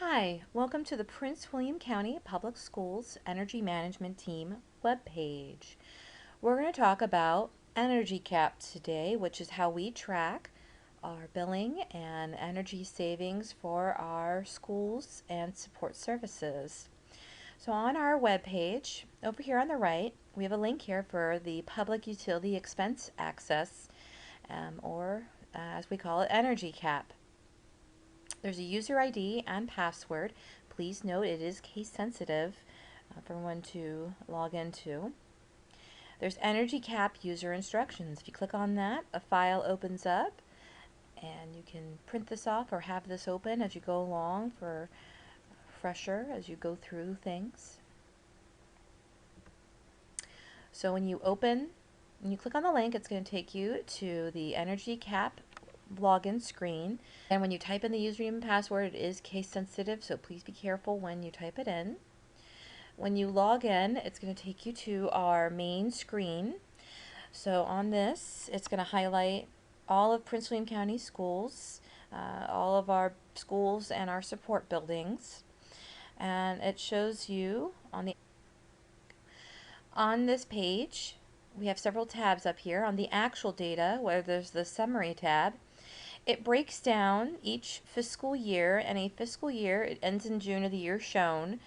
Hi, welcome to the Prince William County Public Schools Energy Management Team webpage. We're going to talk about EnergyCAP today, which is how we track our billing and energy savings for our schools and support services. So on our webpage, over here on the right, we have a link here for the Public Utility Expense Access, or as we call it, EnergyCAP. There's a user ID and password. Please note it is case sensitive for one to log into. There's EnergyCAP user instructions. If you click on that, a file opens up and you can print this off or have this open as you go along for fresher as you go through things. So when you click on the link, it's going to take you to the EnergyCAP login screen, and when you type in the username and password, it is case sensitive, so please be careful when you type it in. When you log in, it's going to take you to our main screen. So on this, it's going to highlight all of Prince William County schools, all of our schools and our support buildings, and it shows you on this page we have several tabs up here. On the actual data, where there's the summary tab, it breaks down each fiscal year, and a fiscal year, it ends in June of the year shown.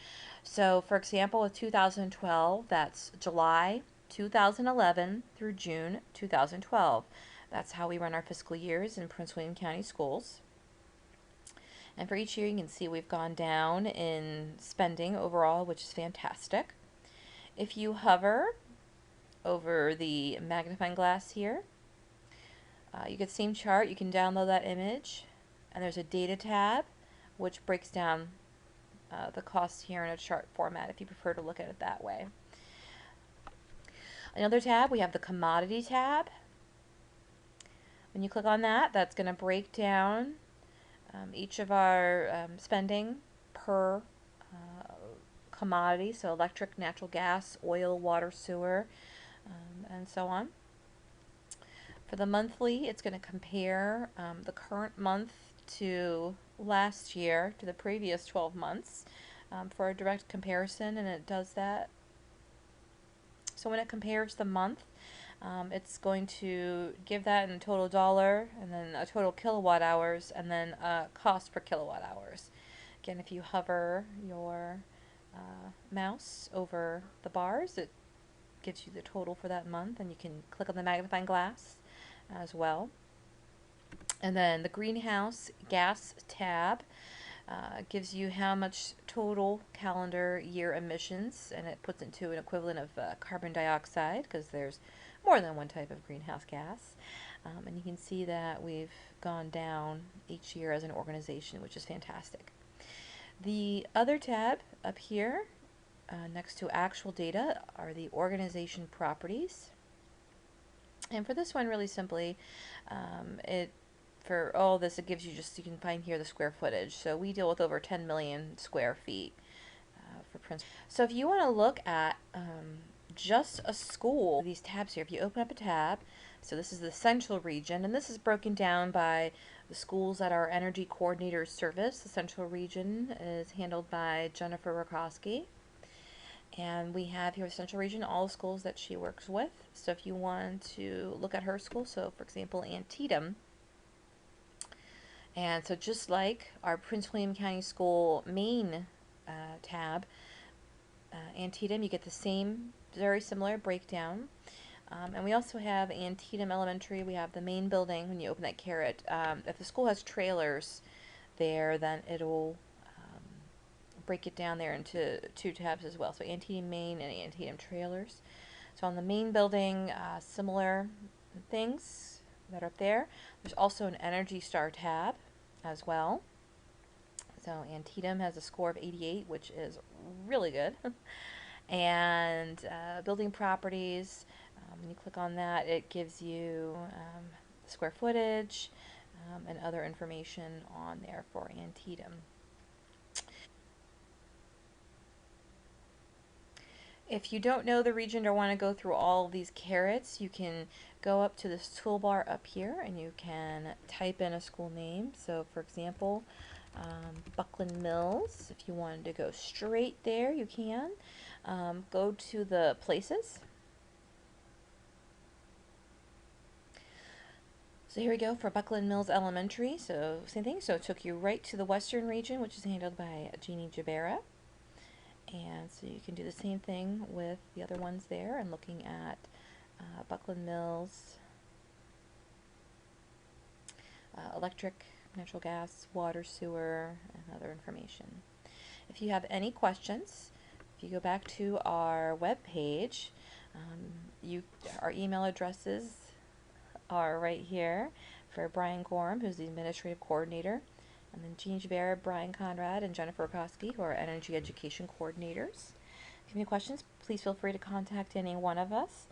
So for example, with 2012, that's July 2011 through June 2012. That's how we run our fiscal years in Prince William County Schools. And for each year, you can see we've gone down in spending overall, which is fantastic. If you hover over the magnifying glass here, you get the same chart. You can download that image, and there's a data tab which breaks down the costs here in a chart format if you prefer to look at it that way. Another tab, we have the commodity tab. When you click on that, that's going to break down each of our spending per commodity, so electric, natural gas, oil, water, sewer, and so on. For the monthly, it's going to compare the current month to last year, to the previous 12 months, for a direct comparison, and it does that. So when it compares the month, it's going to give that in total dollar, and then a total kilowatt hours, and then a cost per kilowatt hours. Again, if you hover your mouse over the bars, it gives you the total for that month, and you can click on the magnifying glass as well. And then the greenhouse gas tab gives you how much total calendar year emissions, and it puts it into an equivalent of carbon dioxide, because there's more than one type of greenhouse gas. And you can see that we've gone down each year as an organization, which is fantastic. The other tab up here next to actual data are the organization properties. And for this one, really simply, for all this, it gives you you can find here the square footage. So we deal with over 10 million square feet for Prince. So if you want to look at just a school, these tabs here, if you open up a tab, so this is the central region, and this is broken down by the schools that our energy coordinators service. The central region is handled by Jennifer Rakowski. And we have here the Central Region, all the schools that she works with. So if you want to look at her school, so for example, Antietam. And so just like our Prince William County School main tab, Antietam, you get the same, very similar breakdown. And we also have Antietam Elementary. We have the main building. When you open that caret, if the school has trailers there, then it'll break it down there into two tabs as well. So Antietam Main and Antietam Trailers. So on the main building, similar things that are up there. There's also an Energy Star tab as well. So Antietam has a score of 88, which is really good. And building properties, when you click on that, it gives you square footage and other information on there for Antietam. If you don't know the region or want to go through all of these carets, you can go up to this toolbar up here and you can type in a school name. So for example, Buckland Mills. If you wanted to go straight there, you can. Go to the places. So here we go for Buckland Mills Elementary. So same thing. So it took you right to the Western region, which is handled by Jeannie Jabera. And so you can do the same thing with the other ones there and looking at Buckland Mills, electric, natural gas, water, sewer, and other information. If you have any questions, if you go back to our web page, our email addresses are right here for Brian Gorham, who's the administrative coordinator, and then Jean Javert, Brian Conrad, and Jennifer Koski, who are energy education coordinators. If you have any questions, please feel free to contact any one of us.